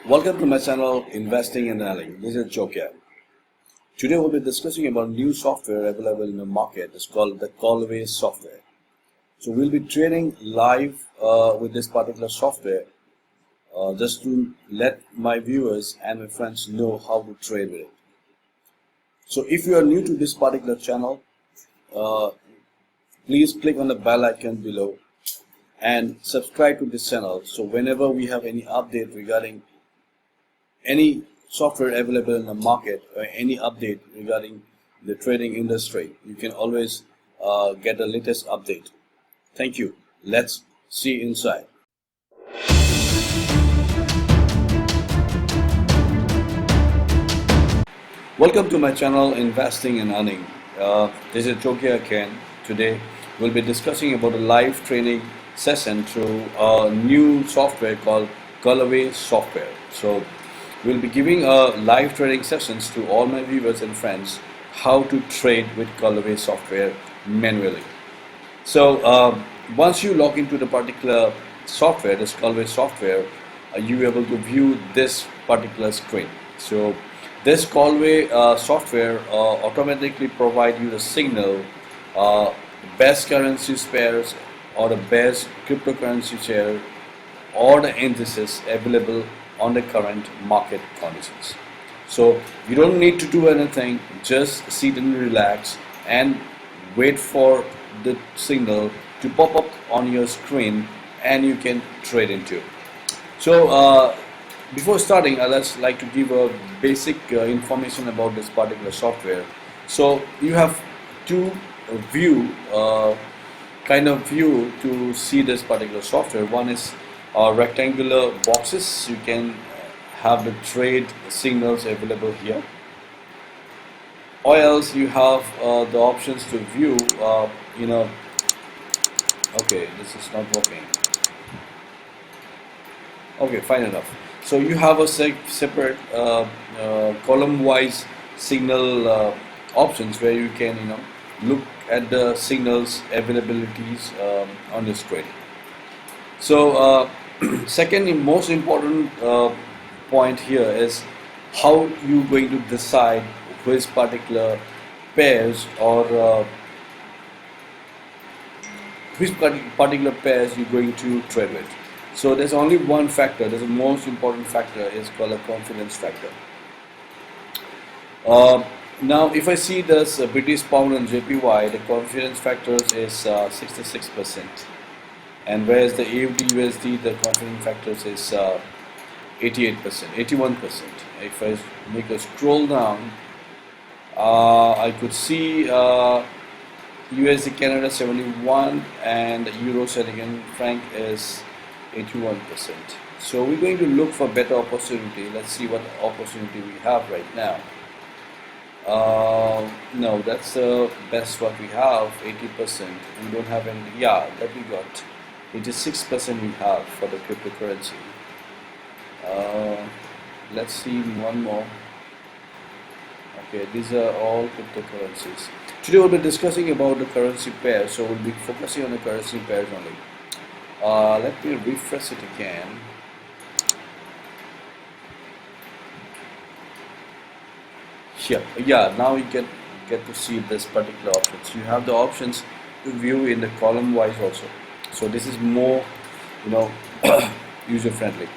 Welcome to my channel, Investing and Earning. This is Jokia. Today we'll be discussing about new software available in the market. It's called the Callaway-Software. So we'll be trading live with this particular software just to let my viewers and my friends know how to trade with it. So if you are new to this particular channel, please click on the bell icon below and subscribe to this channel. So whenever we have any update regarding any software available in the market or any update regarding the trading industry, you can always get the latest update. Thank you. Let's see inside. Welcome to my channel, Investing and Earning. This is Jokia again. Today we'll be discussing about a live training session through a new software called Calloway-Software. So we'll be giving live trading sessions to all my viewers and friends how to trade with Calloway-Software manually. So once you log into the particular software, this Calloway-Software, you're able to view this particular screen. So this Calloway-Software automatically provide you the signal, best currencies pairs or the best cryptocurrency share or the indices available on the current market conditions. So you don't need to do anything, just sit and relax and wait for the signal to pop up on your screen and you can trade into it. So before starting, I'd just like to give a basic information about this particular software. So you have two kind of view to see this particular software. One is rectangular boxes. You can have the trade signals available here, or else you have the options to view okay, this is not working. Okay, fine enough. So you have a separate column wise signal options where you can look at the signals availabilities on the screen. So second and most important point here is how you going to decide which particular pairs or which particular pairs you're going to trade with. So there's only one factor. There's the most important factor is called a confidence factor. Now if I see this British pound and JPY, the confidence factors is 66%. And whereas the AUD USD, the confidence factors is 88%, 81%. If I make a scroll down, I could see USD Canada 71 and Euro Sterling franc is 81%. So we're going to look for better opportunity. Let's see what opportunity we have right now. No, that's the best what we have, 80%. We don't have any. Yeah, that we got. 86% we have for the cryptocurrency. Let's see one more. Okay, these are all cryptocurrencies. Today we'll be discussing about the currency pairs, so we'll be focusing on the currency pairs only. Let me refresh it again. Here, yeah, now you can get to see this particular options. You have the options to view in the column wise also. So this is more, user friendly.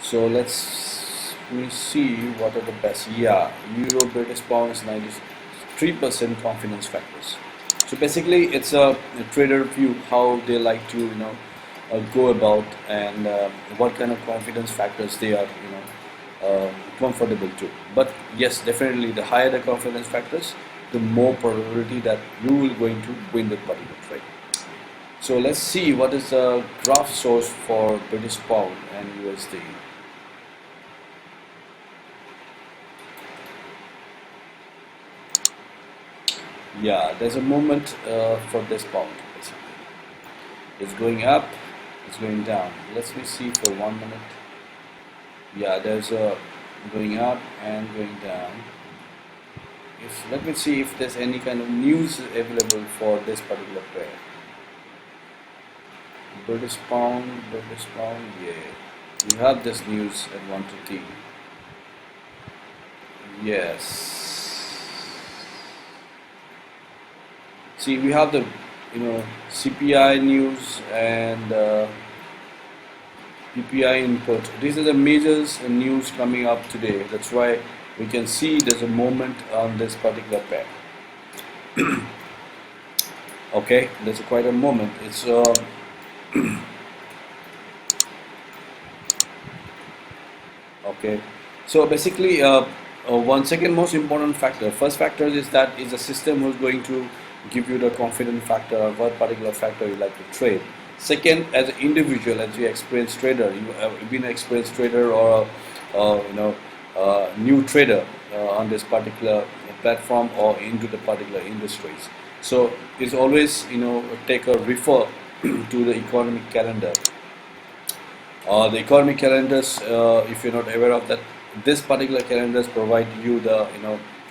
So let's see what are the best. Yeah, Euro British pound is 93% confidence factors. So basically, it's a trader view how they like to go about and what kind of confidence factors they are comfortable to. But yes, definitely the higher the confidence factors, the more probability that you will going to win the particular trade. So let's see what is the graph source for British pound and USD. Yeah, there's a movement for this pound basically. It's going up, it's going down. Let's see for 1 minute. Yeah, there's a going up and going down. Let me see if there's any kind of news available for this particular pair. British pound, yeah. We have this news at 1:30. Yes. See, we have the CPI news and PPI input. These are the major news coming up today. That's why we can see there's a moment on this particular pair. Okay, there's quite a moment. It's okay. So basically, one second most important factor. First factor is that is a system who's going to give you the confidence factor of what particular factor you like to trade. Second, as an individual, as an experienced trader, you have been an experienced trader or new trader on this particular platform or into the particular industries. So it's always take a refer to the economic calendar. The economic calendars, if you're not aware of that, this particular calendars provide you the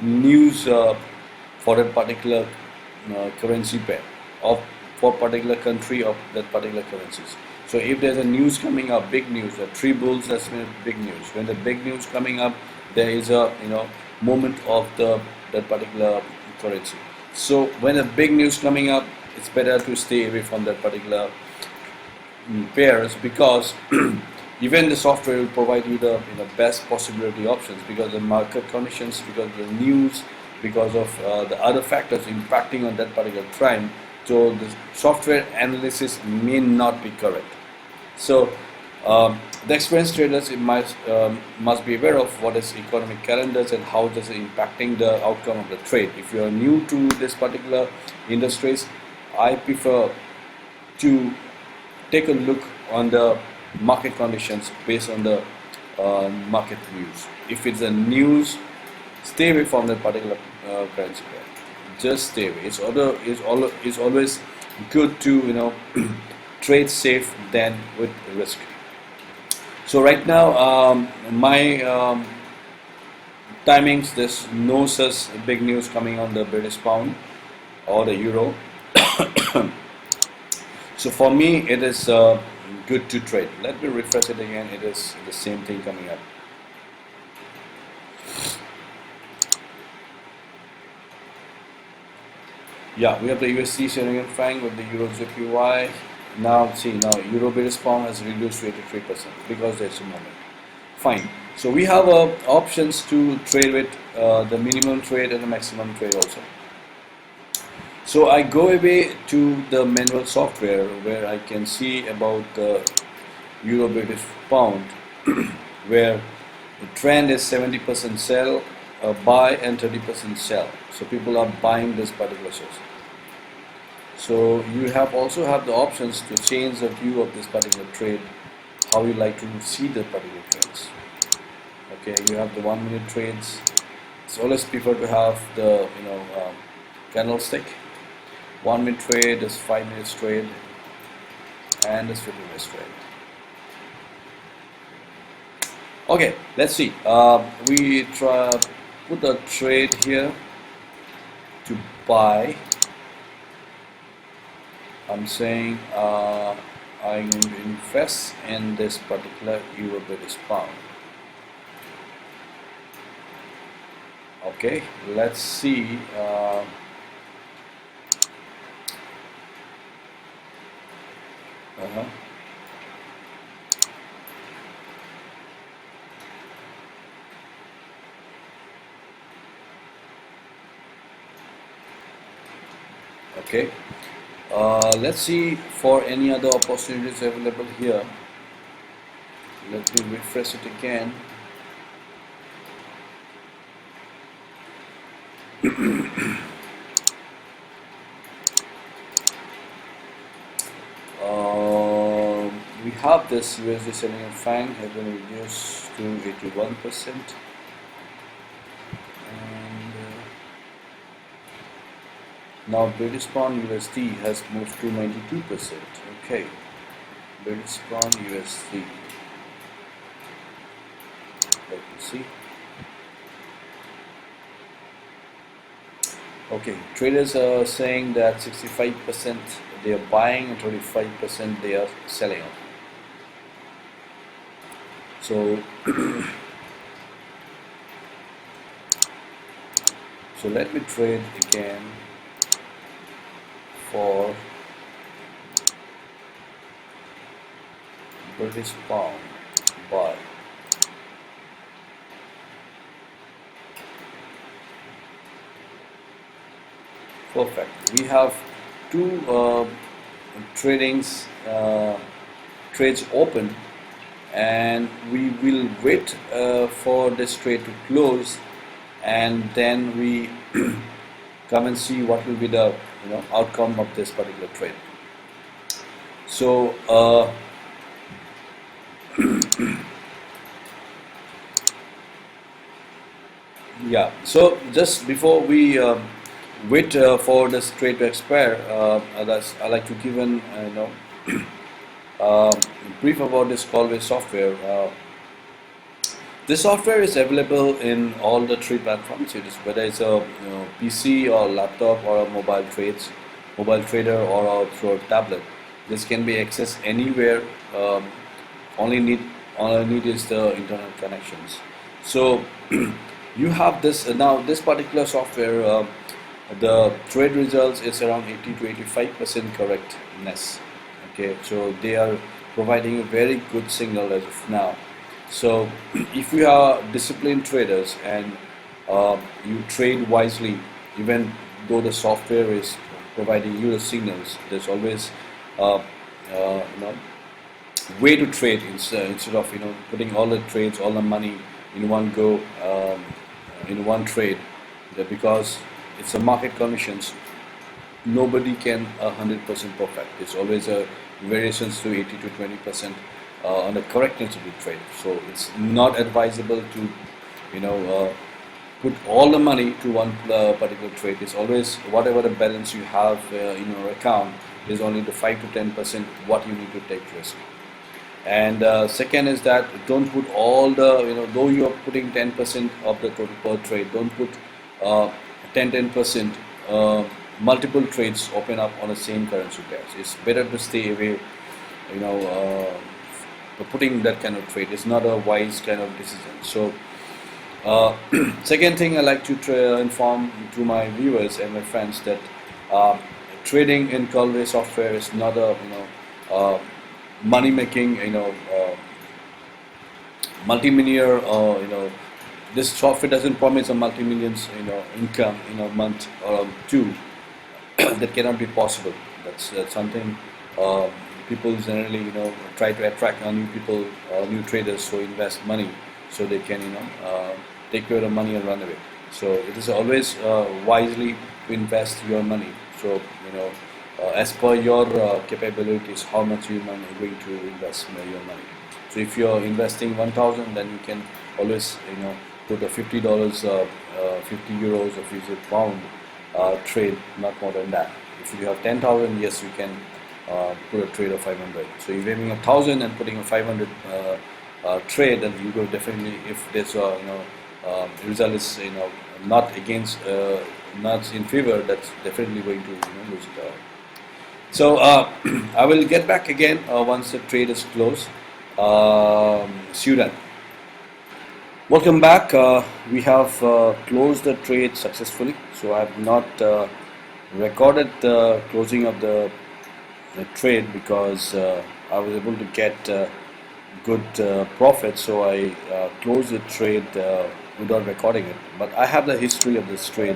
news for that particular currency pair of for particular country of that particular currencies. So if there's a news coming up, big news, the three bulls, that's mean big news. When the big news coming up, there is a moment of that particular currency. So when a big news coming up, it's better to stay away from that particular pairs, because even the software will provide you the best possibility options, because the market conditions, because the news, because of the other factors impacting on that particular trend. So the software analysis may not be correct. So the experienced traders must be aware of what is economic calendars and how does it impacting the outcome of the trade. If you are new to this particular industries, I prefer to take a look on the market conditions based on the market news. If it's a news, stay away from that particular currency pair. Just stay away. It's always good to trade safe than with risk. So right now, my timings, there's no such big news coming on the British pound or the euro. So for me, it is good to trade. Let me refresh it again. It is the same thing coming up. Yeah, we have the USD Sri franc with the Euro JPY. Now Euro British pound has reduced to 83% because there's a moment. Fine. So we have options to trade with the minimum trade and the maximum trade also. So I go away to the manual software where I can see about the Euro British pound where the trend is 70% sell, buy, and 30% sell. So people are buying this particular source. So you also have the options to change the view of this particular trade, how you like to see the particular trades. Okay, you have the 1 minute trades. It's always prefer to have the candlestick. 1 minute trade is 5 minutes trade, and this 50 minutes trade. Okay, let's see. We put a trade here to buy. I'm saying I'm going to invest in this particular Euro British pound. Okay, let's see. Okay, let's see for any other opportunities available here. Let me refresh it again. We have this USD selling and FANG has been reduced to 81%. Now British pound USD has moved to 92%. Okay, British pound USD. Let me see. Okay, traders are saying that 65% they are buying and 25% they are selling. So so let me trade again for British pound buy. Perfect. We have two tradings trades open, and we will wait for this trade to close, and then we come and see what will be the outcome of this particular trade. So yeah, so just before we wait for this trade to expire, I like to give an uh, brief about this Callaway-Software. This software is available in all the three platforms. It is whether it's a PC or laptop or a mobile trader or through a tablet. This can be accessed anywhere. Only need all I need is the internet connections. So you have this now. This particular software, the trade results is around 80 to 85% correctness. Okay, so they are providing a very good signal as of now. So if you are disciplined traders and you trade wisely, even though the software is providing you the signals, there's always uh, way to trade instead of putting all the trades, all the money in one go, in one trade. Because it's a market conditions, nobody can 100% perfect. It's always a variations to 80 to 20% on the correctness of the trade. So it's not advisable to put all the money to one particular trade. It's always whatever the balance you have in your account is only the 5 to 10% what you need to take risk. And second is that don't put all the, though you are putting 10% of the total per trade, don't put 10% multiple trades open up on the same currency pairs. It's better to stay away, putting that kind of trade. It's not a wise kind of decision. So second thing I like to inform to my viewers and my friends that trading in Callaway-Software is not a money making multi-millionaire this software doesn't promise a multi-millions income in a month or two. That cannot be possible. That's something people generally try to attract new people, new traders who invest money so they can take your money and run away. So it is always wisely to invest your money. So as per your capabilities, how much you are going to invest your money. So if you are investing 1,000, then you can always put a $50, 50 euros or 50 pound trade, not more than that. If you have 10,000, yes, you can put a trade of 500. So if you're having 1,000 and putting a 500 trade, then you go definitely, if this result is not against, not in favor, that's definitely going to lose it out. So I will get back again once the trade is closed. See you then. Welcome back. We have closed the trade successfully. So I have not recorded the closing of the trade because I was able to get good profit. So I closed the trade without recording it. But I have the history of this trade.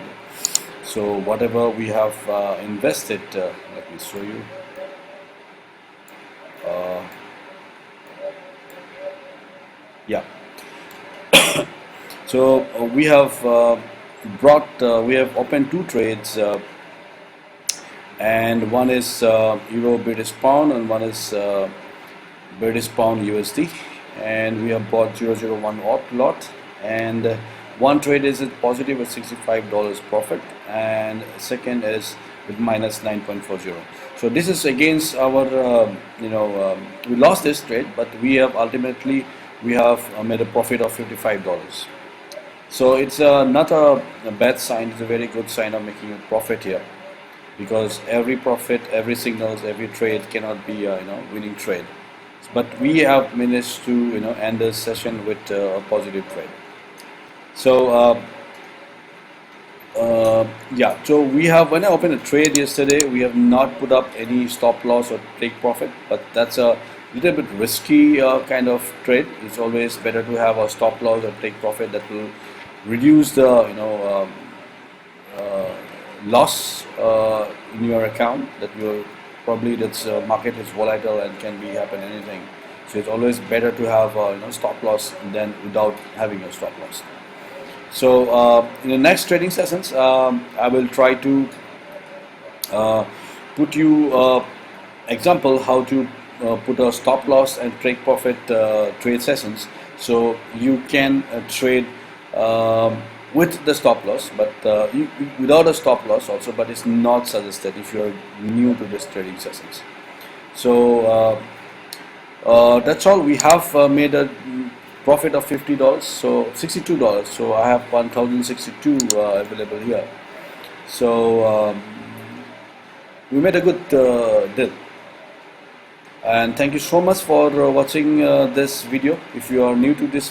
So whatever we have invested, let me show you. Yeah. So we have we have opened two trades, and one is Euro British Pound and one is British Pound USD, and we have bought 001 lot, and one trade is at positive with $65 profit, and second is with minus 9.40. So this is against our we lost this trade, but we have ultimately made a profit of $55. So it's not a bad sign. It's a very good sign of making a profit here, because every profit, every signals, every trade cannot be winning trade. but we have managed to end this session with a positive trade. So yeah, so we have, when I opened a trade yesterday, we have not put up any stop loss or take profit, but that's a little bit risky kind of trade. It's always better to have a stop loss or take profit that will reduce the loss in your account. That you probably, that's market is volatile and can be happen anything. So it's always better to have stop loss than without having a stop loss. So in the next trading sessions, I will try to put you example how to put a stop loss and take profit trade sessions, so you can trade with the stop loss, but without a stop loss also, but it's not suggested if you're new to this trading sessions. So that's all. We have made a profit of $50, so $62. So I have 1,062 available here. So we made a good deal. And thank you so much for watching this video. If you are new to this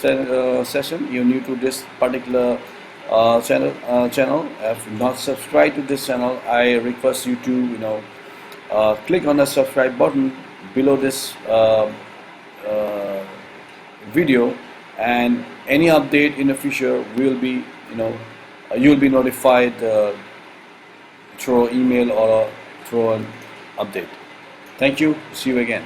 session, you're new to this particular channel, if you not subscribed to this channel, I request you to click on the subscribe button below this video, and any update in the future will be you'll be notified through email or through an update. Thank you. See you again.